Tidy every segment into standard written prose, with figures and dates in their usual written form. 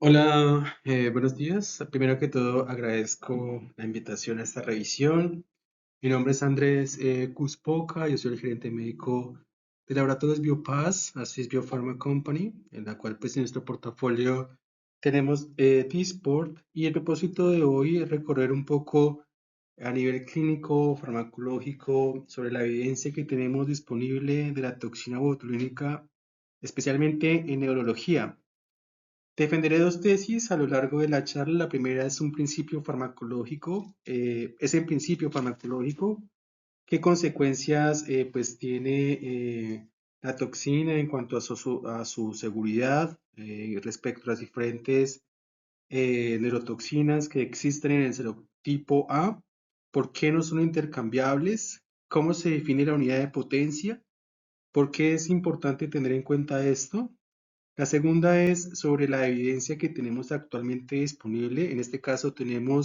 Hola, buenos días. Primero que todo, agradezco la invitación a esta revisión. Mi nombre es Andrés Cuspoca, yo soy el gerente médico de Laboratorios Biopaz, así es Biopharma Company, en la cual pues en nuestro portafolio tenemos T-Sport y el propósito de hoy es recorrer un poco a nivel clínico, farmacológico, sobre la evidencia que tenemos disponible de la toxina botulínica, especialmente en neurología. Defenderé dos tesis a lo largo de la charla. La primera es un principio farmacológico. Es el principio farmacológico. ¿Qué consecuencias pues tiene la toxina en cuanto a su seguridad respecto a las diferentes neurotoxinas que existen en el serotipo A? ¿Por qué no son intercambiables? ¿Cómo se define la unidad de potencia? ¿Por qué es importante tener en cuenta esto? La segunda es sobre la evidencia que tenemos actualmente disponible. En este caso tenemos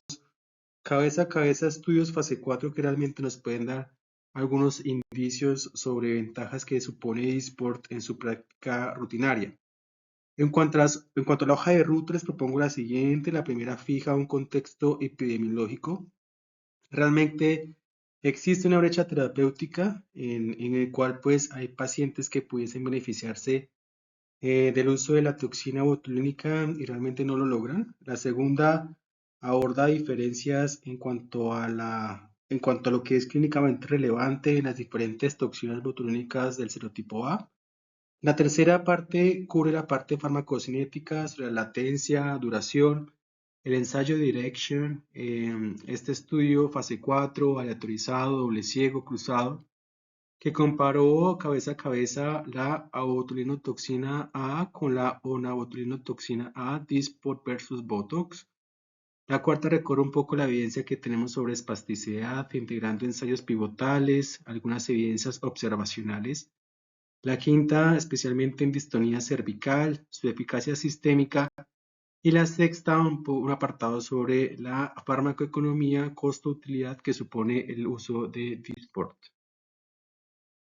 cabeza a cabeza estudios fase 4 que realmente nos pueden dar algunos indicios sobre ventajas que supone eSport en su práctica rutinaria. En cuanto a la hoja de ruta, les propongo la siguiente. La primera fija un contexto epidemiológico. Realmente existe una brecha terapéutica en el cual pues hay pacientes que pudiesen beneficiarse del uso de la toxina botulínica y realmente no lo logran. La segunda aborda diferencias en cuanto a lo que es clínicamente relevante en las diferentes toxinas botulínicas del serotipo A. La tercera parte cubre la parte farmacocinética sobre la latencia, duración, el ensayo de Direction, este estudio fase 4, aleatorizado, doble ciego, cruzado, que comparó cabeza a cabeza la abotulinotoxina A con la onabotulinotoxina A, Dysport versus Botox. La cuarta recorre un poco la evidencia que tenemos sobre espasticidad, integrando ensayos pivotales, algunas evidencias observacionales. La quinta, especialmente en distonía cervical, su eficacia sistémica. Y la sexta, un apartado sobre la farmacoeconomía, costo-utilidad que supone el uso de Dysport.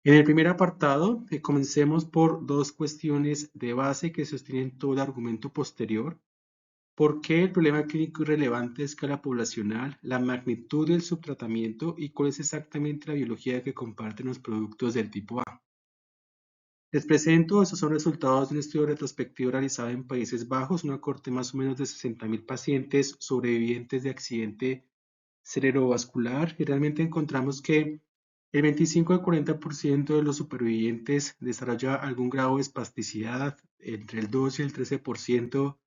En el primer apartado, comencemos por dos cuestiones de base que sostienen todo el argumento posterior. ¿Por qué el problema clínico es relevante a escala poblacional, la magnitud del subtratamiento y cuál es exactamente la biología que comparten los productos del tipo A? Les presento, estos son resultados de un estudio retrospectivo realizado en Países Bajos, una corte más o menos de 60.000 pacientes sobrevivientes de accidente cerebrovascular, y realmente encontramos que el 25 al 40% de los supervivientes desarrolla algún grado de espasticidad, entre el 2 y el 13%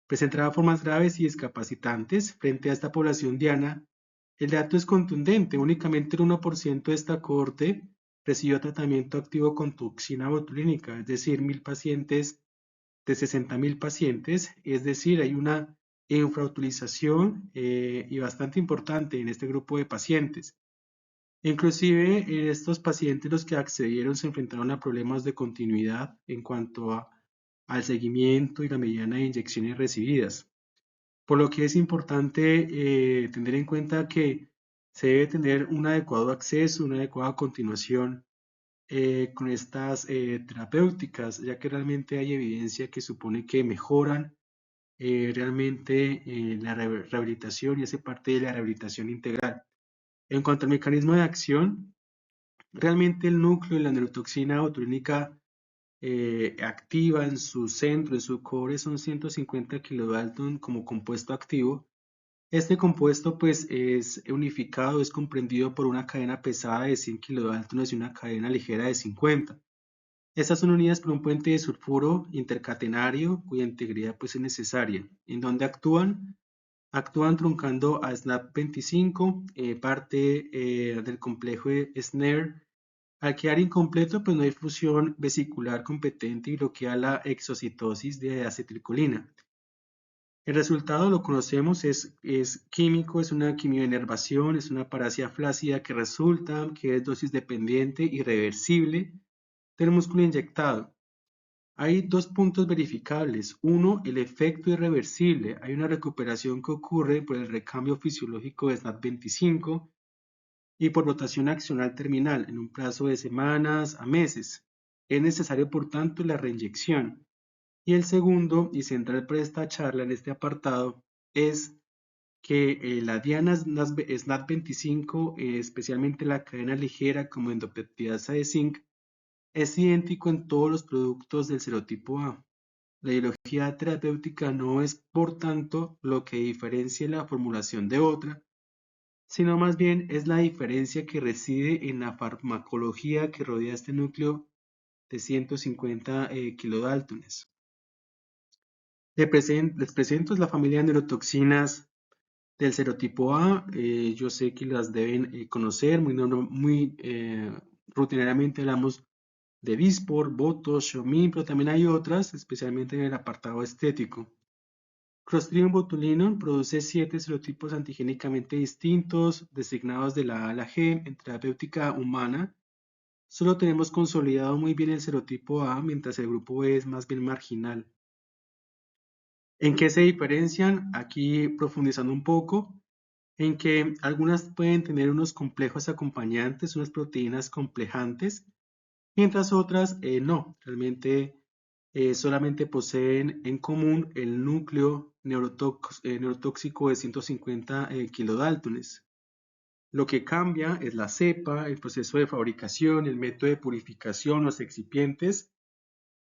presentaba formas graves y discapacitantes. Frente a esta población diana, el dato es contundente, únicamente el 1% de esta cohorte recibió tratamiento activo con toxina botulínica, es decir, 1.000 pacientes de 60.000 pacientes, es decir, hay una infrautilización y bastante importante en este grupo de pacientes. Inclusive estos pacientes los que accedieron se enfrentaron a problemas de continuidad en cuanto al seguimiento y la mediana de inyecciones recibidas. Por lo que es importante tener en cuenta que se debe tener un adecuado acceso, una adecuada continuación con estas terapéuticas, ya que realmente hay evidencia que supone que mejoran realmente la rehabilitación y hace parte de la rehabilitación integral. En cuanto al mecanismo de acción, realmente el núcleo de la neurotoxina botulínica activa en su centro, en su core, son 150 kilodalton como compuesto activo. Este compuesto pues es unificado, es comprendido por una cadena pesada de 100 kilodaltones y una cadena ligera de 50. Estas son unidas por un puente de sulfuro intercatenario cuya integridad pues es necesaria. ¿En dónde actúan? Actúan truncando a SNAP25, parte del complejo de SNARE. Al quedar incompleto, pues no hay fusión vesicular competente y bloquea la exocitosis de acetilcolina. El resultado lo conocemos, es químico, es una quimioinervación, es una parasia flácida que resulta, que es dosis dependiente y reversible del músculo inyectado. Hay dos puntos verificables. Uno, el efecto irreversible. Hay una recuperación que ocurre por el recambio fisiológico de SNAP25 y por rotación axonal terminal en un plazo de semanas a meses. Es necesario, por tanto, la reinyección. Y el segundo y central para esta charla en este apartado es que la Diana SNAT25, especialmente la cadena ligera como endopeptidasa de zinc, es idéntico en todos los productos del serotipo A. La ideología terapéutica no es, por tanto, lo que diferencia la formulación de otra, sino más bien es la diferencia que reside en la farmacología que rodea este núcleo de 150 kilodaltones. Les presento la familia de neurotoxinas del serotipo A. Yo sé que las deben conocer, muy rutinariamente hablamos de Dysport, Botox, Xeomin, pero también hay otras, especialmente en el apartado estético. Clostridium botulinum produce 7 serotipos antigénicamente distintos, designados de la A a la G en terapéutica humana. Solo tenemos consolidado muy bien el serotipo A, mientras el grupo B es más bien marginal. ¿En qué se diferencian? Aquí profundizando un poco, en que algunas pueden tener unos complejos acompañantes, unas proteínas complejantes, mientras otras no, realmente solamente poseen en común el núcleo neurotóxico de 150 kilodaltones. Lo que cambia es la cepa, el proceso de fabricación, el método de purificación, los excipientes,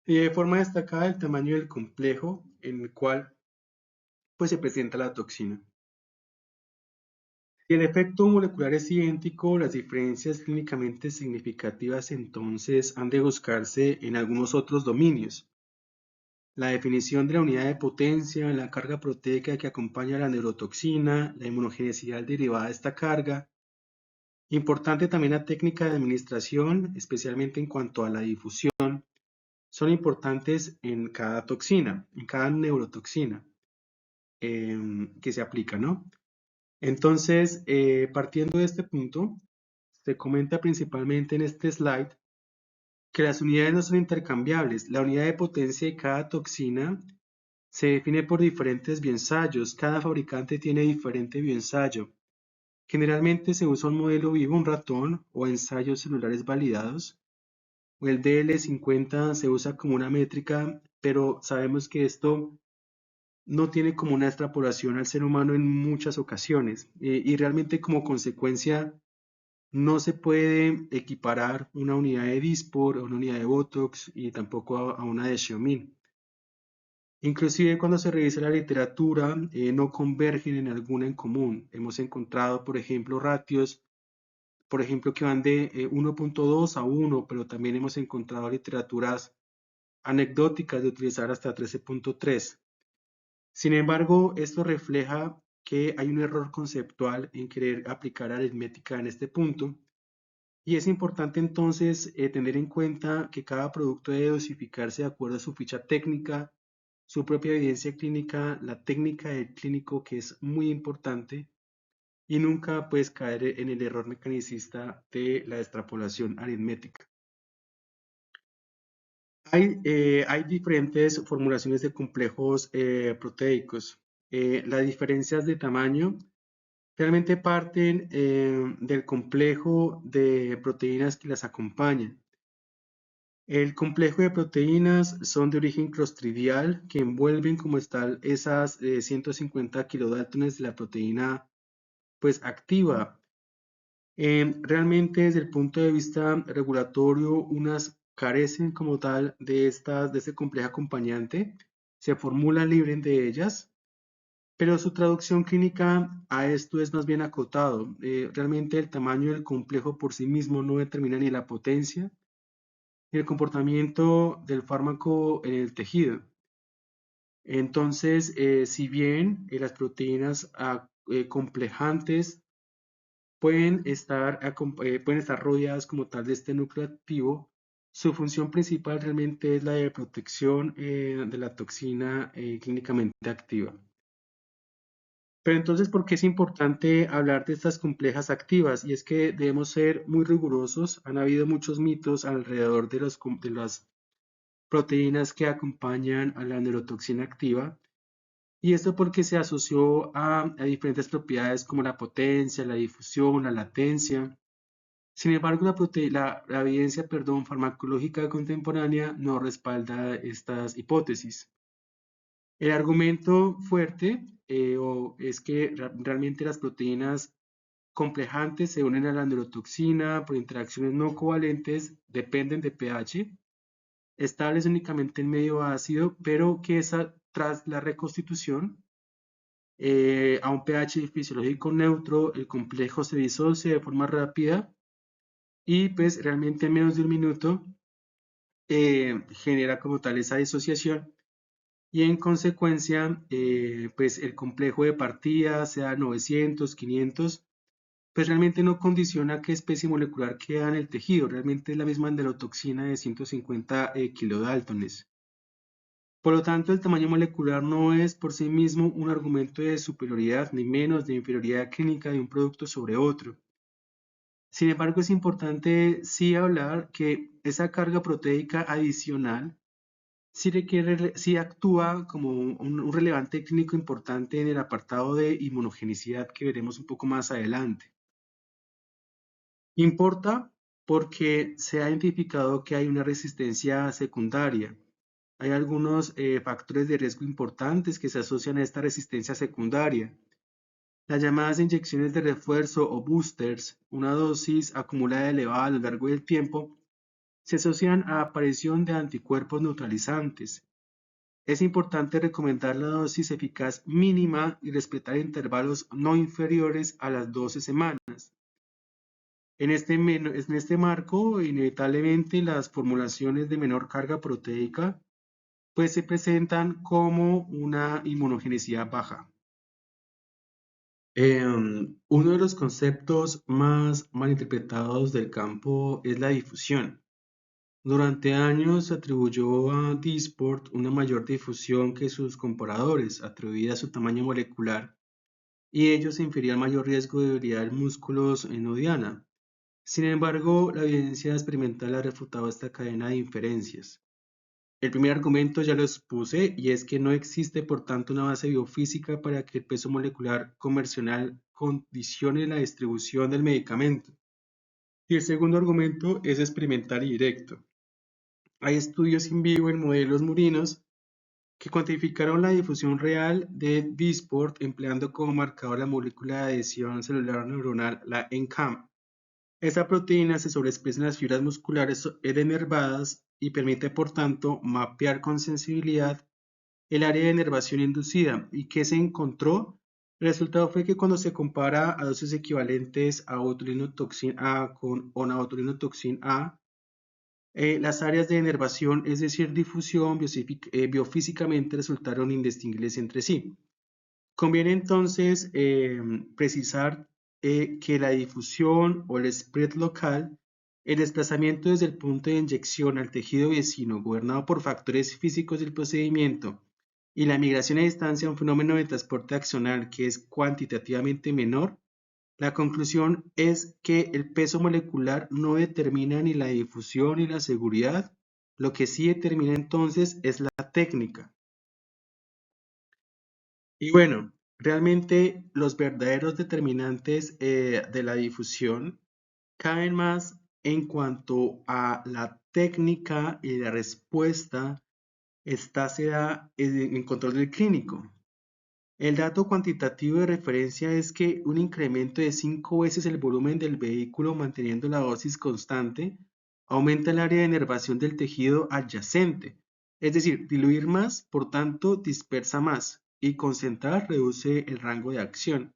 y de forma destacada el tamaño del complejo en el cual pues, se presenta la toxina. Si el efecto molecular es idéntico, las diferencias clínicamente significativas entonces han de buscarse en algunos otros dominios. La definición de la unidad de potencia, la carga proteica que acompaña a la neurotoxina, la inmunogenicidad derivada de esta carga. Importante también la técnica de administración, especialmente en cuanto a la difusión, son importantes en cada toxina, en cada neurotoxina que se aplica, ¿no? Entonces, partiendo de este punto, se comenta principalmente en este slide que las unidades no son intercambiables. La unidad de potencia de cada toxina se define por diferentes bioensayos. Cada fabricante tiene diferente bioensayo. Generalmente se usa un modelo vivo, un ratón o ensayos celulares validados. O el DL50 se usa como una métrica, pero sabemos que esto no tiene como una extrapolación al ser humano en muchas ocasiones. Y realmente como consecuencia no se puede equiparar una unidad de Dysport a una unidad de Botox y tampoco a una de Xeomin. Inclusive cuando se revisa la literatura, no convergen en alguna en común. Hemos encontrado, por ejemplo, ratios, por ejemplo, que van de 1.2 a 1, pero también hemos encontrado literaturas anecdóticas de utilizar hasta 13.3. Sin embargo, esto refleja que hay un error conceptual en querer aplicar aritmética en este punto. Y es importante entonces tener en cuenta que cada producto debe dosificarse de acuerdo a su ficha técnica, su propia evidencia clínica, la técnica del clínico, que es muy importante, y nunca puedes caer en el error mecanicista de la extrapolación aritmética. Hay diferentes formulaciones de complejos proteicos. Las diferencias de tamaño realmente parten del complejo de proteínas que las acompañan. El complejo de proteínas son de origen clostridial que envuelven como tal esas 150 kilodaltones de la proteína pues activa. Realmente desde el punto de vista regulatorio, unas carecen como tal de este complejo acompañante, se formulan libres de ellas, pero su traducción clínica a esto es más bien acotado. Realmente el tamaño del complejo por sí mismo no determina ni la potencia ni el comportamiento del fármaco en el tejido. Entonces, si bien las proteínas complejantes pueden estar rodeadas como tal de este núcleo activo, su función principal realmente es la de protección de la toxina clínicamente activa. Pero entonces, ¿por qué es importante hablar de estas complejas activas? Y es que debemos ser muy rigurosos. Han habido muchos mitos alrededor de las proteínas que acompañan a la neurotoxina activa. Y esto porque se asoció a diferentes propiedades como la potencia, la difusión, la latencia. Sin embargo, la evidencia, farmacológica contemporánea no respalda estas hipótesis. El argumento fuerte es que realmente las proteínas complejantes se unen a la neurotoxina por interacciones no covalentes, dependen de pH, estables únicamente en medio ácido, pero que tras la reconstitución a un pH fisiológico neutro, el complejo se disocia de forma rápida y pues realmente en menos de un minuto genera como tal esa disociación y en consecuencia pues el complejo de partida sea 900, 500, pues realmente no condiciona qué especie molecular queda en el tejido, realmente es la misma neurotoxina de 150 kilodaltones. Por lo tanto, el tamaño molecular no es por sí mismo un argumento de superioridad ni menos de inferioridad clínica de un producto sobre otro. Sin embargo, es importante sí hablar que esa carga proteica adicional sí actúa como un relevante clínico importante en el apartado de inmunogenicidad que veremos un poco más adelante. Importa porque se ha identificado que hay una resistencia secundaria. Hay algunos factores de riesgo importantes que se asocian a esta resistencia secundaria. Las llamadas inyecciones de refuerzo o boosters, una dosis acumulada elevada a lo largo del tiempo, se asocian a aparición de anticuerpos neutralizantes. Es importante recomendar la dosis eficaz mínima y respetar intervalos no inferiores a las 12 semanas. En este marco, inevitablemente las formulaciones de menor carga proteica pues se presentan como una inmunogenicidad baja. Uno de los conceptos más malinterpretados del campo es la difusión. Durante años se atribuyó a Dysport una mayor difusión que sus comparadores, atribuida a su tamaño molecular, y ello se infería al mayor riesgo de debilidad de músculos en Odiana. Sin embargo, la evidencia experimental ha refutado esta cadena de inferencias. El primer argumento ya lo expuse y es que no existe por tanto una base biofísica para que el peso molecular convencional condicione la distribución del medicamento. Y el segundo argumento es experimental y directo. Hay estudios in vivo en modelos murinos que cuantificaron la difusión real de Dysport empleando como marcador la molécula de adhesión celular neuronal, la NCAM. Esta proteína se sobreexpresa en las fibras musculares denervadas y permite, por tanto, mapear con sensibilidad el área de inervación inducida. ¿Y qué se encontró? El resultado fue que cuando se compara a dosis equivalentes a botulinotoxin A con onabotulinotoxin A, las áreas de inervación, es decir, difusión, biofísicamente resultaron indistinguibles entre sí. Conviene entonces precisar que la difusión o el spread local, el desplazamiento desde el punto de inyección al tejido vecino gobernado por factores físicos del procedimiento y la migración a distancia, un fenómeno de transporte accional que es cuantitativamente menor, la conclusión es que el peso molecular no determina ni la difusión ni la seguridad, lo que sí determina entonces es la técnica. Y bueno, realmente los verdaderos determinantes de la difusión caben más en cuanto a la técnica y la respuesta está se da en control del clínico. El dato cuantitativo de referencia es que un incremento de 5 veces el volumen del vehículo manteniendo la dosis constante aumenta el área de inervación del tejido adyacente. Es decir, diluir más, por tanto, dispersa más y concentrar reduce el rango de acción.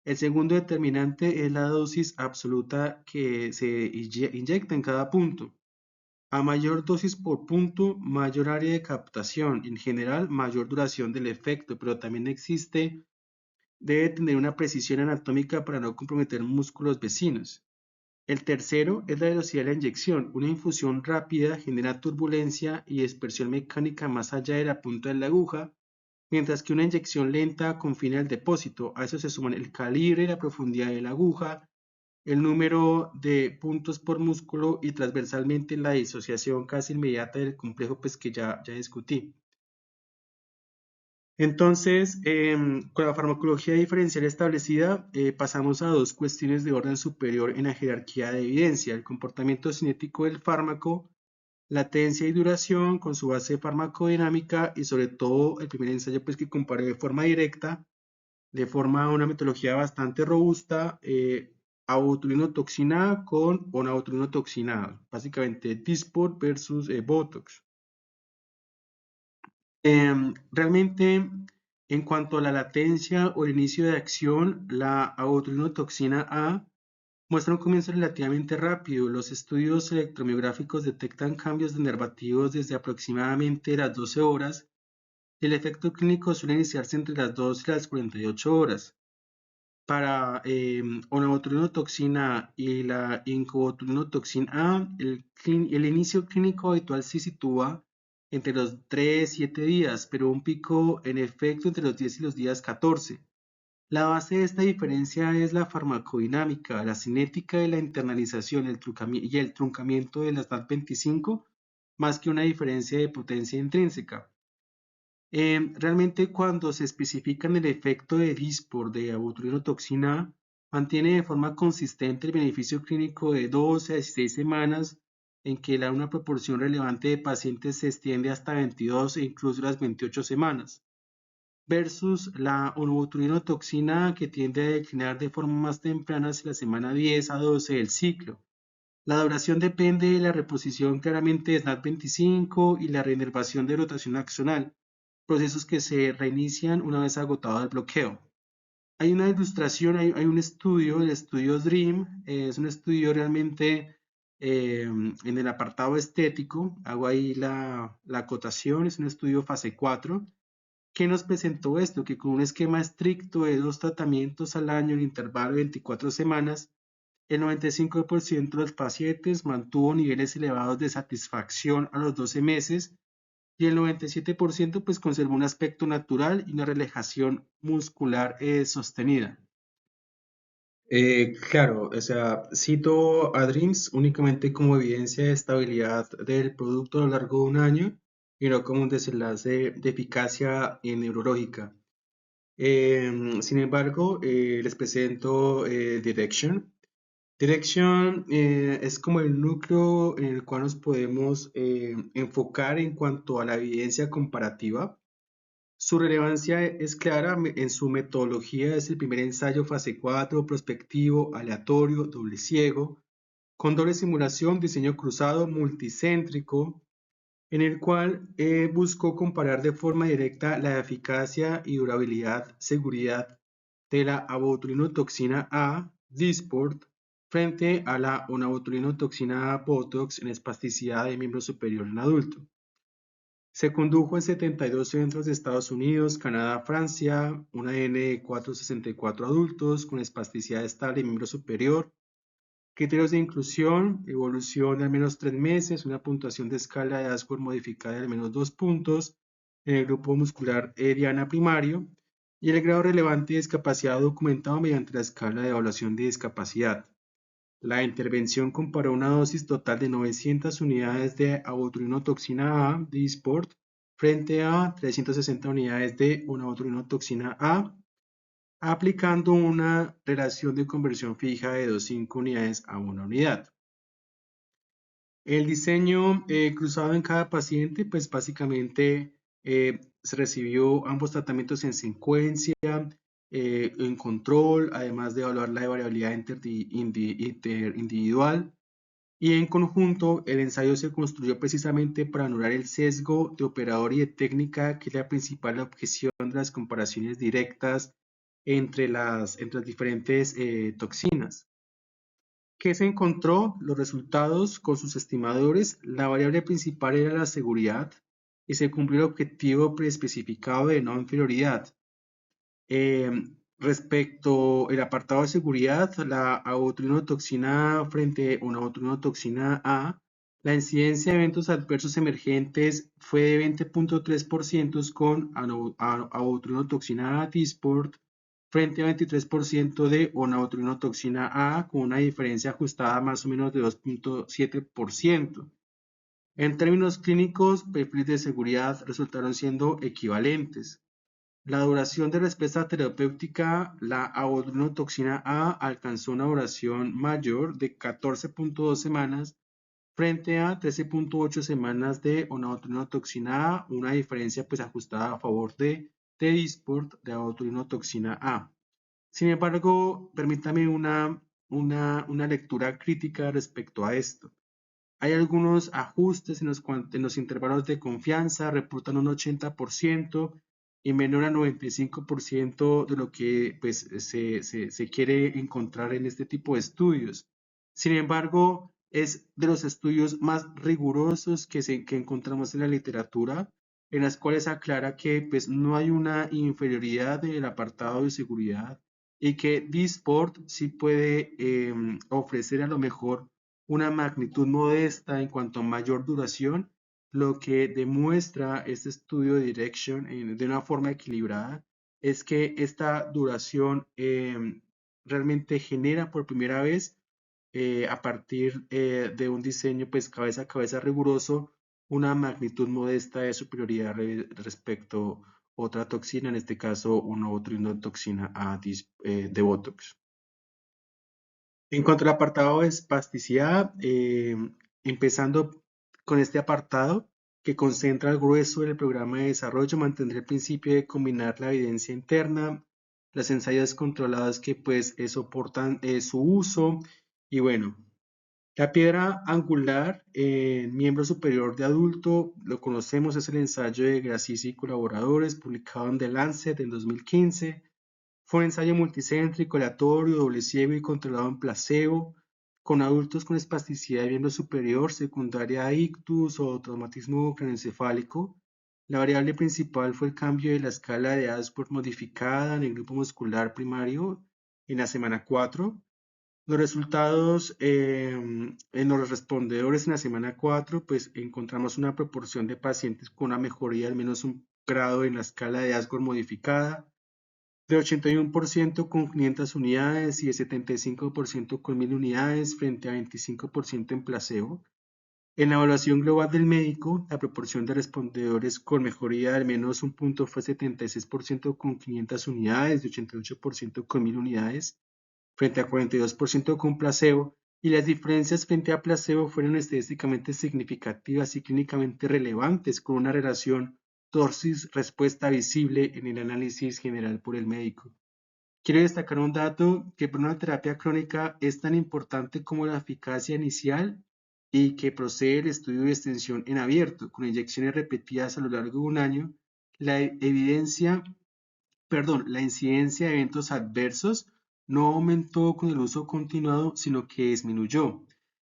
El segundo determinante es la dosis absoluta que se inyecta en cada punto. A mayor dosis por punto, mayor área de captación, en general mayor duración del efecto, pero también debe tener una precisión anatómica para no comprometer músculos vecinos. El tercero es la velocidad de la inyección. Una infusión rápida genera turbulencia y dispersión mecánica más allá de la punta de la aguja, mientras que una inyección lenta confina el depósito. A eso se suman el calibre y la profundidad de la aguja, el número de puntos por músculo y transversalmente la disociación casi inmediata del complejo pues que ya discutí. Entonces, con la farmacología diferencial establecida, pasamos a dos cuestiones de orden superior en la jerarquía de evidencia: el comportamiento cinético del fármaco, latencia y duración con su base farmacodinámica, y sobre todo el primer ensayo pues, que comparó de forma directa, de forma una metodología bastante robusta, abotulinotoxina A con onabotulinotoxina A, básicamente Dysport versus Botox. Realmente, en cuanto a la latencia o el inicio de acción, la abotulinotoxina A muestra un comienzo relativamente rápido. Los estudios electromiográficos detectan cambios denervativos desde aproximadamente las 12 horas. El efecto clínico suele iniciarse entre las 2 y las 48 horas. Para onabotulinotoxina y la incobotulinotoxina A, el inicio clínico habitual se sitúa entre los 3 y 7 días, pero un pico en efecto entre los 10 y los días 14. La base de esta diferencia es la farmacodinámica, la cinética de la internalización y el truncamiento de las NAT25, más que una diferencia de potencia intrínseca. Realmente, cuando se especifica el efecto de Dysport de abotulinotoxina A, mantiene de forma consistente el beneficio clínico de 12 a 16 semanas, en que una proporción relevante de pacientes se extiende hasta 22 e incluso las 28 semanas, versus la onabotulinotoxina A, que tiende a declinar de forma más temprana hacia la semana 10 a 12 del ciclo. La duración depende de la reposición claramente de SNAT25 y la reinervación de rotación axonal, procesos que se reinician una vez agotado el bloqueo. Hay una ilustración, hay un estudio, el estudio DREAM, es un estudio realmente en el apartado estético, hago ahí la acotación, es un estudio fase 4, que nos presentó esto, que con un esquema estricto de 2 tratamientos al año en intervalo de 24 semanas, el 95% de los pacientes mantuvo niveles elevados de satisfacción a los 12 meses, y el 97% pues conservó un aspecto natural y una relajación muscular sostenida. Claro, o sea, cito a DREAMS únicamente como evidencia de estabilidad del producto a lo largo de un año y no como un desenlace de eficacia neurológica. Sin embargo, les presento Direction. Direction es como el núcleo en el cual nos podemos enfocar en cuanto a la evidencia comparativa. Su relevancia es clara en su metodología. Es el primer ensayo fase 4, prospectivo, aleatorio, doble ciego, con doble simulación, diseño cruzado, multicéntrico, en el cual buscó comparar de forma directa la eficacia y durabilidad, seguridad de la abotulinotoxina A, Dysport, frente a la onabotulinotoxina A, Botox, en espasticidad de miembro superior en adulto. Se condujo en 72 centros de Estados Unidos, Canadá, Francia, una N de 464 adultos con espasticidad estable y miembro superior. Criterios de inclusión: evolución de al menos 3 meses, una puntuación de escala de Ashworth modificada de al menos 2 puntos en el grupo muscular Diana primario, y el grado relevante de discapacidad documentado mediante la escala de evaluación de discapacidad. La intervención comparó una dosis total de 900 unidades de abotulinotoxina A, Dysport, frente a 360 unidades de onabotulinotoxina A, aplicando una relación de conversión fija de 2,5 unidades a 1 unidad. El diseño cruzado en cada paciente, pues básicamente se recibió ambos tratamientos en secuencia, en control, además de evaluar la variabilidad interindividual. Y en conjunto, el ensayo se construyó precisamente para anular el sesgo de operador y de técnica, que es la principal objeción de las comparaciones directas entre las diferentes toxinas. ¿Qué se encontró? Los resultados con sus estimadores. La variable principal era la seguridad y se cumplió el objetivo preespecificado de no inferioridad. Respecto al apartado de seguridad, la abotulinotoxina A frente a una abotulinotoxina A, la incidencia de eventos adversos emergentes fue de 20,3% con abotulinotoxina A Dysport frente a 23% de onabotulinotoxina A, con una diferencia ajustada más o menos de 2,7%. En términos clínicos, perfiles de seguridad resultaron siendo equivalentes. La duración de respuesta terapéutica, la avodinotoxina A alcanzó una duración mayor de 14.2 semanas frente a 13.8 semanas de onaotrinotoxina A, una diferencia pues ajustada a favor de Dysport de aotrinotoxina A. Sin embargo, permítame una lectura crítica respecto a esto. Hay algunos ajustes en los intervalos de confianza, reportan un 80% y menor a 95% de lo que pues, se quiere encontrar en este tipo de estudios. Sin embargo, es de los estudios más rigurosos que encontramos en la literatura, en las cuales aclara que pues, no hay una inferioridad del apartado de seguridad y que Dysport sí puede ofrecer a lo mejor una magnitud modesta en cuanto a mayor duración, lo que demuestra este estudio de Direction de una forma equilibrada es que esta duración realmente genera por primera vez a partir de un diseño pues cabeza a cabeza riguroso una magnitud modesta de superioridad respecto a otra toxina, en este caso una otrinotoxina A de Botox. En cuanto al apartado de espasticidad, empezando con este apartado que concentra el grueso del programa de desarrollo, mantendrá el principio de combinar la evidencia interna, las ensayos controlados que pues soportan su uso y bueno, la piedra angular en miembro superior de adulto, lo conocemos, es el ensayo de Grassi y colaboradores publicado en The Lancet en 2015. Fue un ensayo multicéntrico, aleatorio, doble ciego y controlado en placebo, con adultos con espasticidad de miembro superior, secundaria a ictus o traumatismo craneoencefálico. La variable principal fue el cambio de la escala de Ashworth modificada en el grupo muscular primario en la semana 4. Los resultados en los respondedores en la semana 4, pues encontramos una proporción de pacientes con una mejoría de al menos un grado en la escala de Ashworth modificada, de 81% con 500 unidades y de 75% con 1000 unidades frente a 25% en placebo. En la evaluación global del médico, la proporción de respondedores con mejoría de al menos un punto fue 76% con 500 unidades y 88% con 1000 unidades frente a 42% con placebo, y las diferencias frente a placebo fueron estadísticamente significativas y clínicamente relevantes, con una relación dosis-respuesta visible en el análisis general por el médico. Quiero destacar un dato que para una terapia crónica es tan importante como la eficacia inicial y que procede el estudio de extensión en abierto, con inyecciones repetidas a lo largo de un año. La evidencia la incidencia de eventos adversos no aumentó con el uso continuado, sino que disminuyó.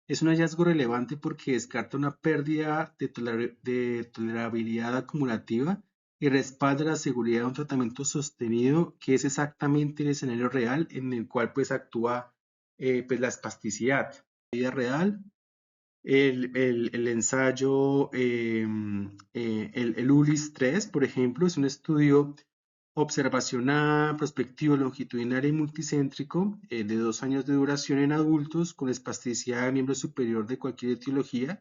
Es un hallazgo relevante porque descarta una pérdida de tolerabilidad acumulativa y respalda la seguridad de un tratamiento sostenido, que es exactamente el escenario real en el cual pues actúa pues, la espasticidad. En la vida real, el ensayo, el ULIS 3, por ejemplo, es un estudio observacional, prospectivo, longitudinal y multicéntrico de 2 años de duración en adultos con espasticidad de miembro superior de cualquier etiología.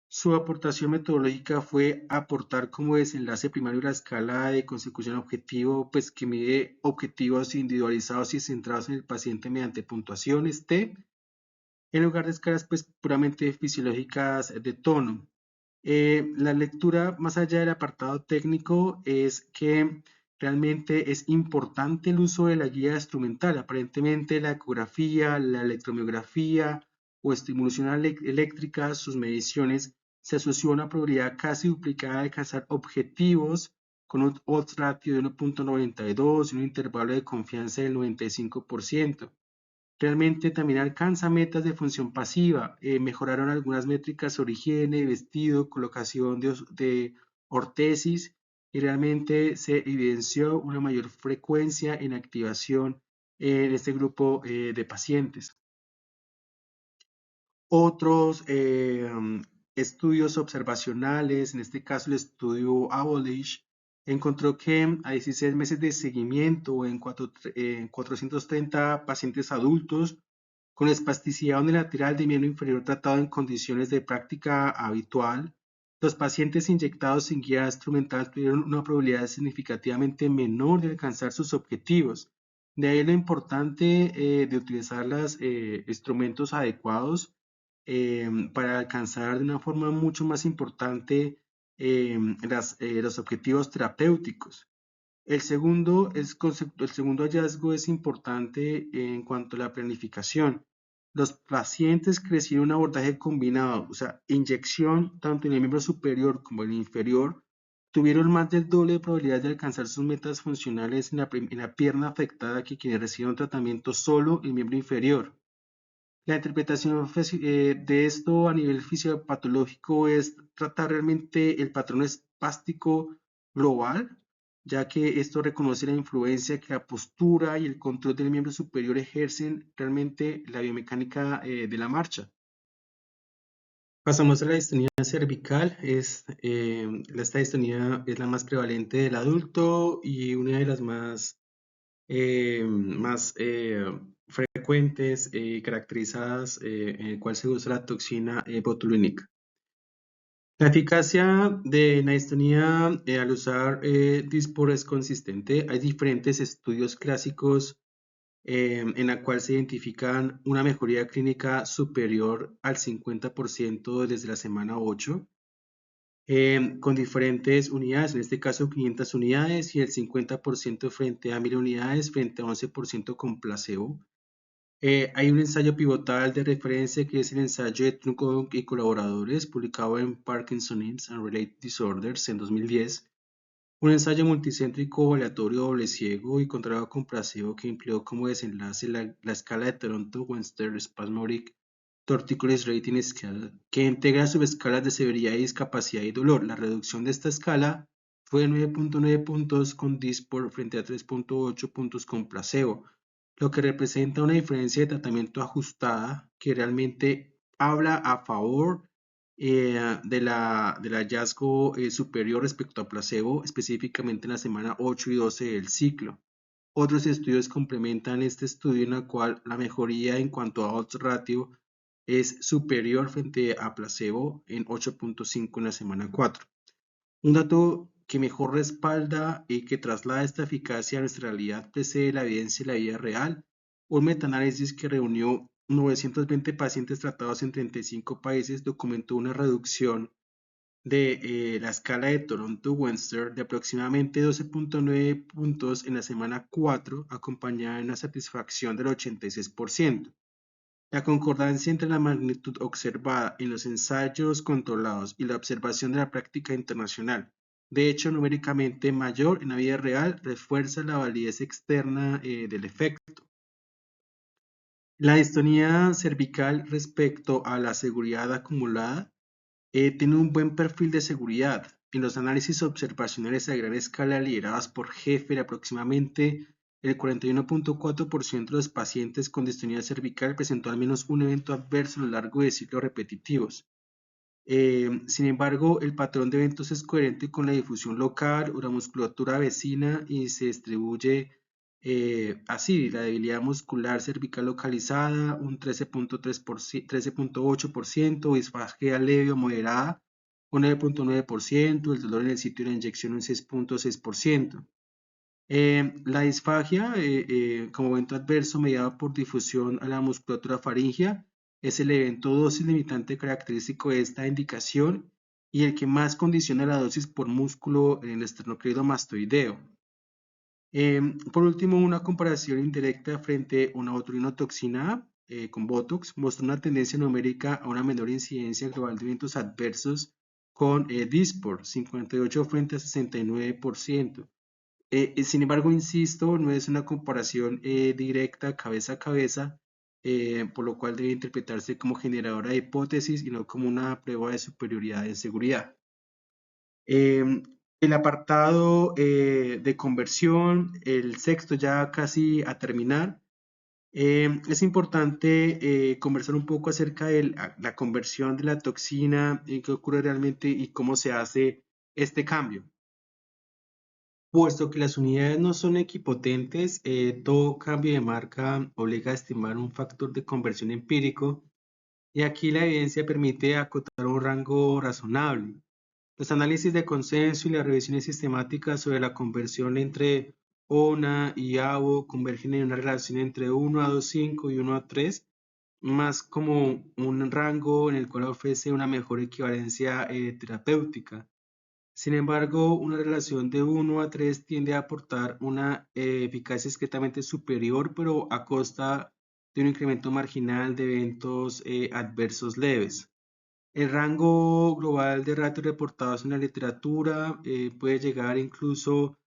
Su aportación metodológica fue aportar como desenlace primario la escala de consecución objetivo, pues que mide objetivos individualizados y centrados en el paciente mediante puntuaciones T, en lugar de escalas pues puramente fisiológicas de tono. La lectura más allá del apartado técnico es que realmente es importante el uso de la guía instrumental. Aparentemente la ecografía, la electromiografía o estimulación eléctrica, sus mediciones se asoció a una probabilidad casi duplicada de alcanzar objetivos con un odds ratio de 1.92 y un intervalo de confianza del 95%. Realmente también alcanza metas de función pasiva. Mejoraron algunas métricas sobre higiene, vestido, colocación de ortesis y realmente se evidenció una mayor frecuencia en activación en este grupo de pacientes. Otros estudios observacionales, en este caso el estudio Abolish, encontró que a 16 meses de seguimiento en 430 pacientes adultos con espasticidad unilateral de miembro inferior tratado en condiciones de práctica habitual, Los pacientes inyectados sin guía instrumental tuvieron una probabilidad significativamente menor de alcanzar sus objetivos. De ahí lo importante de utilizar los instrumentos adecuados para alcanzar de una forma mucho más importante los objetivos terapéuticos. El segundo hallazgo es importante en cuanto a la planificación. Los pacientes que recibieron un abordaje combinado, o sea, inyección tanto en el miembro superior como en el inferior, tuvieron más del doble de probabilidad de alcanzar sus metas funcionales en la pierna afectada que quienes recibieron tratamiento solo en el miembro inferior. La interpretación de esto a nivel fisiopatológico es tratar realmente el patrón espástico global, ya que esto reconoce la influencia que la postura y el control del miembro superior ejercen realmente la biomecánica de la marcha. Pasamos a la distonía cervical. Esta distonía es la más prevalente del adulto y una de las más frecuentes y caracterizadas en el cual se usa la toxina botulínica. La eficacia de la distonía al usar Dysport es consistente. Hay diferentes estudios clásicos en la cual se identifican una mejoría clínica superior al 50% desde la semana 8, con diferentes unidades, en este caso 500 unidades y el 50% frente a 1000 unidades frente a 11% con placebo. Hay un ensayo pivotal de referencia que es el ensayo de Trukov y colaboradores publicado en Parkinsonism and Related Disorders en 2010. Un ensayo multicéntrico aleatorio doble ciego y controlado con placebo que empleó como desenlace la escala de Toronto-Webster Spasmodic Torticollis Rating Scale, que integra subescalas de severidad y discapacidad y dolor. La reducción de esta escala fue de 9.9 puntos con Dysport frente a 3.8 puntos con placebo, lo que representa una diferencia de tratamiento ajustada que realmente habla a favor del hallazgo superior respecto a placebo, específicamente en la semana 8 y 12 del ciclo. Otros estudios complementan este estudio en el cual la mejoría en cuanto a odds ratio es superior frente a placebo en 8.5 en la semana 4. Un dato que mejor respalda y que traslada esta eficacia a nuestra realidad precede la evidencia de la vida real. Un metaanálisis que reunió 920 pacientes tratados en 35 países documentó una reducción de la escala de Toronto-Webster de aproximadamente 12.9 puntos en la semana 4, acompañada de una satisfacción del 86%. La concordancia entre la magnitud observada en los ensayos controlados y la observación de la práctica internacional, de hecho numéricamente mayor en la vida real, refuerza la validez externa del efecto. La distonía cervical respecto a la seguridad acumulada tiene un buen perfil de seguridad. En los análisis observacionales a gran escala liderados por Heffer, aproximadamente el 41.4% de los pacientes con distonía cervical presentó al menos un evento adverso a lo largo de ciclos repetitivos. Sin embargo, el patrón de eventos es coherente con la difusión local o la musculatura vecina y se distribuye así: la debilidad muscular cervical localizada, un 13.8%, disfagia leve o moderada, un 9.9%, el dolor en el sitio de la inyección, un 6.6%. La disfagia, como evento adverso mediado por difusión a la musculatura faríngea, es el evento dosis limitante característico de esta indicación y el que más condiciona la dosis por músculo en el esternocleidomastoideo. Por último, una comparación indirecta frente a una botulinotoxina con Botox mostró una tendencia numérica a una menor incidencia global de eventos adversos con Dysport, 58 frente a 69%. Sin embargo, insisto, no es una comparación directa cabeza a cabeza, por lo cual debe interpretarse como generadora de hipótesis y no como una prueba de superioridad en seguridad. El apartado de conversión, el sexto ya casi a terminar, es importante conversar un poco acerca de la conversión de la toxina, qué ocurre realmente y cómo se hace este cambio. Puesto que las unidades no son equipotentes, todo cambio de marca obliga a estimar un factor de conversión empírico y aquí la evidencia permite acotar un rango razonable. Los análisis de consenso y las revisiones sistemáticas sobre la conversión entre ONA y ABO convergen en una relación entre 1 a 2,5 y 1 a 3, más como un rango en el cual ofrece una mejor equivalencia terapéutica. Sin embargo, una relación de 1 a 3 tiende a aportar una eficacia discretamente superior, pero a costa de un incremento marginal de eventos adversos leves. El rango global de ratios reportados en la literatura puede llegar incluso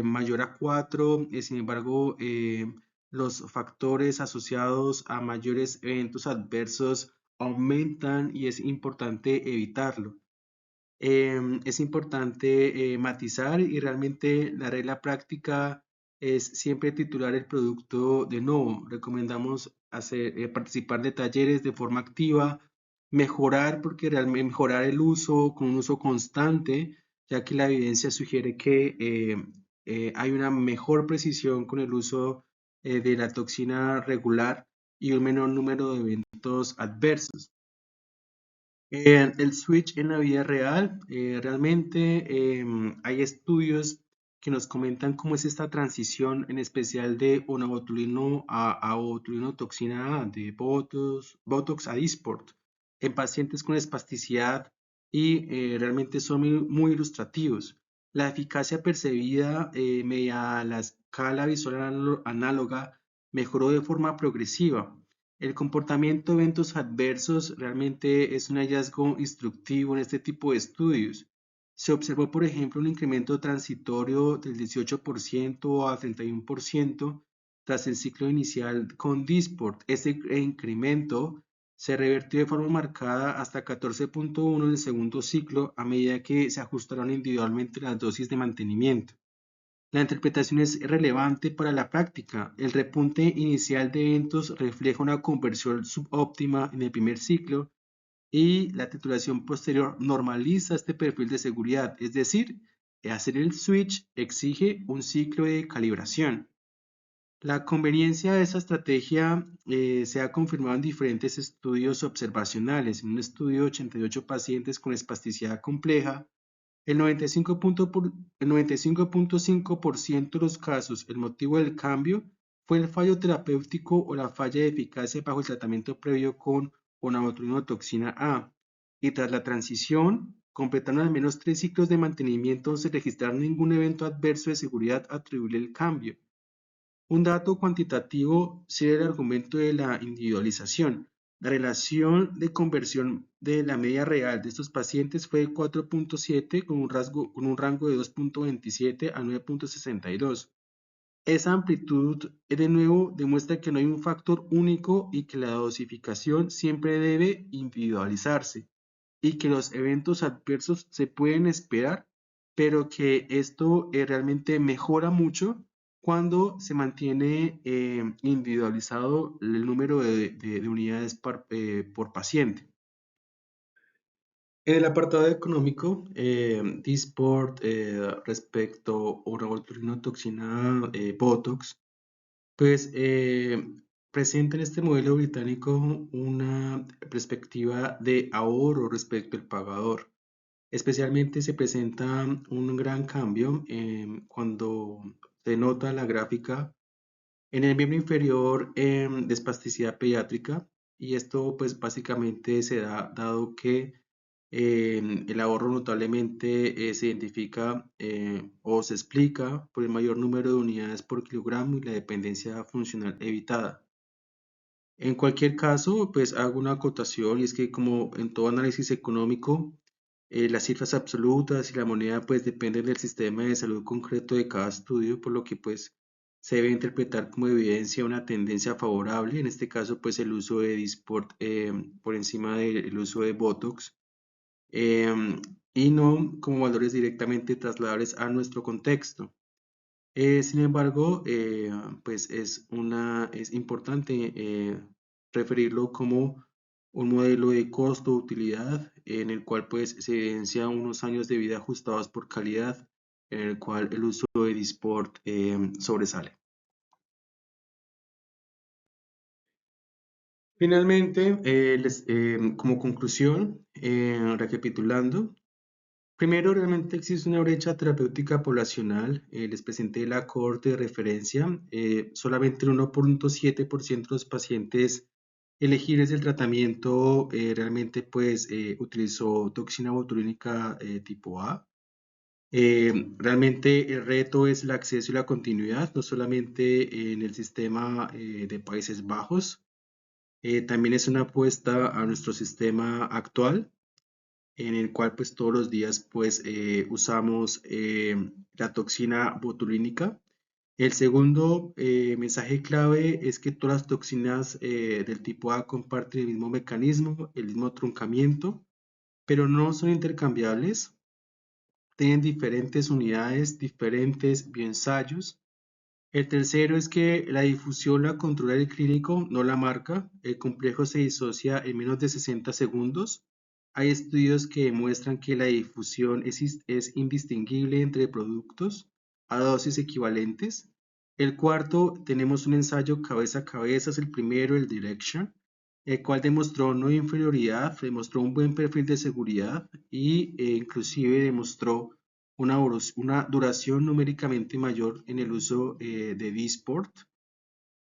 mayor a 4. Sin embargo, los factores asociados a mayores eventos adversos aumentan y es importante evitarlo. Es importante matizar y realmente la regla práctica es siempre titular el producto de nuevo. Recomendamos participar de talleres de forma activa, mejorar porque realmente mejorar el uso con un uso constante, ya que la evidencia sugiere que hay una mejor precisión con el uso de la toxina regular y un menor número de eventos adversos. El switch en la vida real, realmente hay estudios que nos comentan cómo es esta transición, en especial de onabotulino a botulino toxina A, de Botox a Dysport, en pacientes con espasticidad y realmente son muy ilustrativos. La eficacia percibida media la escala visual análoga mejoró de forma progresiva. El comportamiento de eventos adversos realmente es un hallazgo instructivo en este tipo de estudios. Se observó, por ejemplo, un incremento transitorio del 18% a 31% tras el ciclo inicial con Dysport. Este incremento se revertió de forma marcada hasta 14,1 en el segundo ciclo a medida que se ajustaron individualmente las dosis de mantenimiento. La interpretación es relevante para la práctica. El repunte inicial de eventos refleja una conversión subóptima en el primer ciclo y la titulación posterior normaliza este perfil de seguridad, es decir, hacer el switch exige un ciclo de calibración. La conveniencia de esa estrategia se ha confirmado en diferentes estudios observacionales. En un estudio de 88 pacientes con espasticidad compleja, el 95,5% de los casos, el motivo del cambio fue el fallo terapéutico o la falla de eficacia bajo el tratamiento previo con toxina A. Y tras la transición, completaron al menos 3 ciclos de mantenimiento sin registrar ningún evento adverso de seguridad atribuible al cambio. Un dato cuantitativo sería el argumento de la individualización. La relación de conversión de la media real de estos pacientes fue de 4,7 con un rango de 2,27 a 9,62. Esa amplitud, de nuevo, demuestra que no hay un factor único y que la dosificación siempre debe individualizarse y que los eventos adversos se pueden esperar, pero que esto realmente mejora mucho cuando se mantiene individualizado el número de unidades por paciente. En el apartado económico, Dysport respecto a una toxina Botox, pues presenta en este modelo británico una perspectiva de ahorro respecto al pagador. Especialmente se presenta un gran cambio cuando se nota la gráfica en el miembro inferior de espasticidad pediátrica, y esto pues básicamente se da dado que el ahorro notablemente se identifica o se explica por el mayor número de unidades por kilogramo y la dependencia funcional evitada. En cualquier caso, pues hago una acotación y es que como en todo análisis económico, las cifras absolutas y la moneda pues dependen del sistema de salud concreto de cada estudio, por lo que pues se debe interpretar como evidencia una tendencia favorable, en este caso pues el uso de Dysport por encima del uso de Botox, em, y no como valores directamente trasladables a nuestro contexto. Sin embargo, pues es importante referirlo como un modelo de costo-utilidad en el cual pues se evidencia unos años de vida ajustados por calidad, en el cual el uso de Dysport sobresale. Finalmente, como conclusión, recapitulando, Primero, realmente existe una brecha terapéutica poblacional. Les presenté la cohorte de referencia. Solamente el 1.7% de los pacientes elegibles del tratamiento realmente pues utilizó toxina botulínica tipo A. Realmente el reto es el acceso y la continuidad, no solamente en el sistema de Países Bajos, también es una apuesta a nuestro sistema actual, en el cual pues todos los días pues usamos la toxina botulínica. El segundo mensaje clave es que todas las toxinas del tipo A comparten el mismo mecanismo, el mismo truncamiento, pero no son intercambiables, tienen diferentes unidades, diferentes bioensayos. El tercero es que la difusión la controla el clínico, no la marca. El complejo se disocia en menos de 60 segundos. Hay estudios que demuestran que la difusión es indistinguible entre productos a dosis equivalentes. El cuarto, tenemos un ensayo cabeza a cabeza, es el primero, el Direction, el cual demostró no inferioridad, demostró un buen perfil de seguridad y inclusive demostró una duración numéricamente mayor en el uso de Dysport.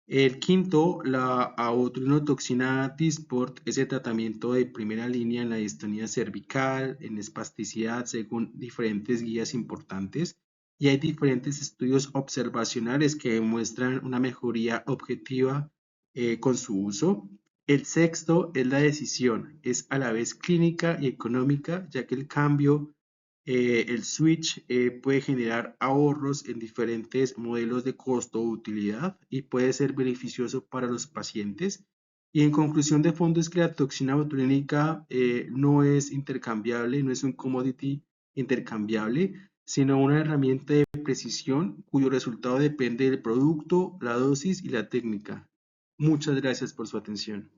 El quinto, la autinotoxina Dysport es el tratamiento de primera línea en la distonía cervical, en espasticidad, según diferentes guías importantes. Y hay diferentes estudios observacionales que demuestran una mejoría objetiva con su uso. El sexto es la decisión, es a la vez clínica y económica, ya que el cambio el switch puede generar ahorros en diferentes modelos de costo-utilidad y puede ser beneficioso para los pacientes. Y en conclusión de fondo es que la toxina botulínica no es intercambiable, no es un commodity intercambiable, sino una herramienta de precisión cuyo resultado depende del producto, la dosis y la técnica. Muchas gracias por su atención.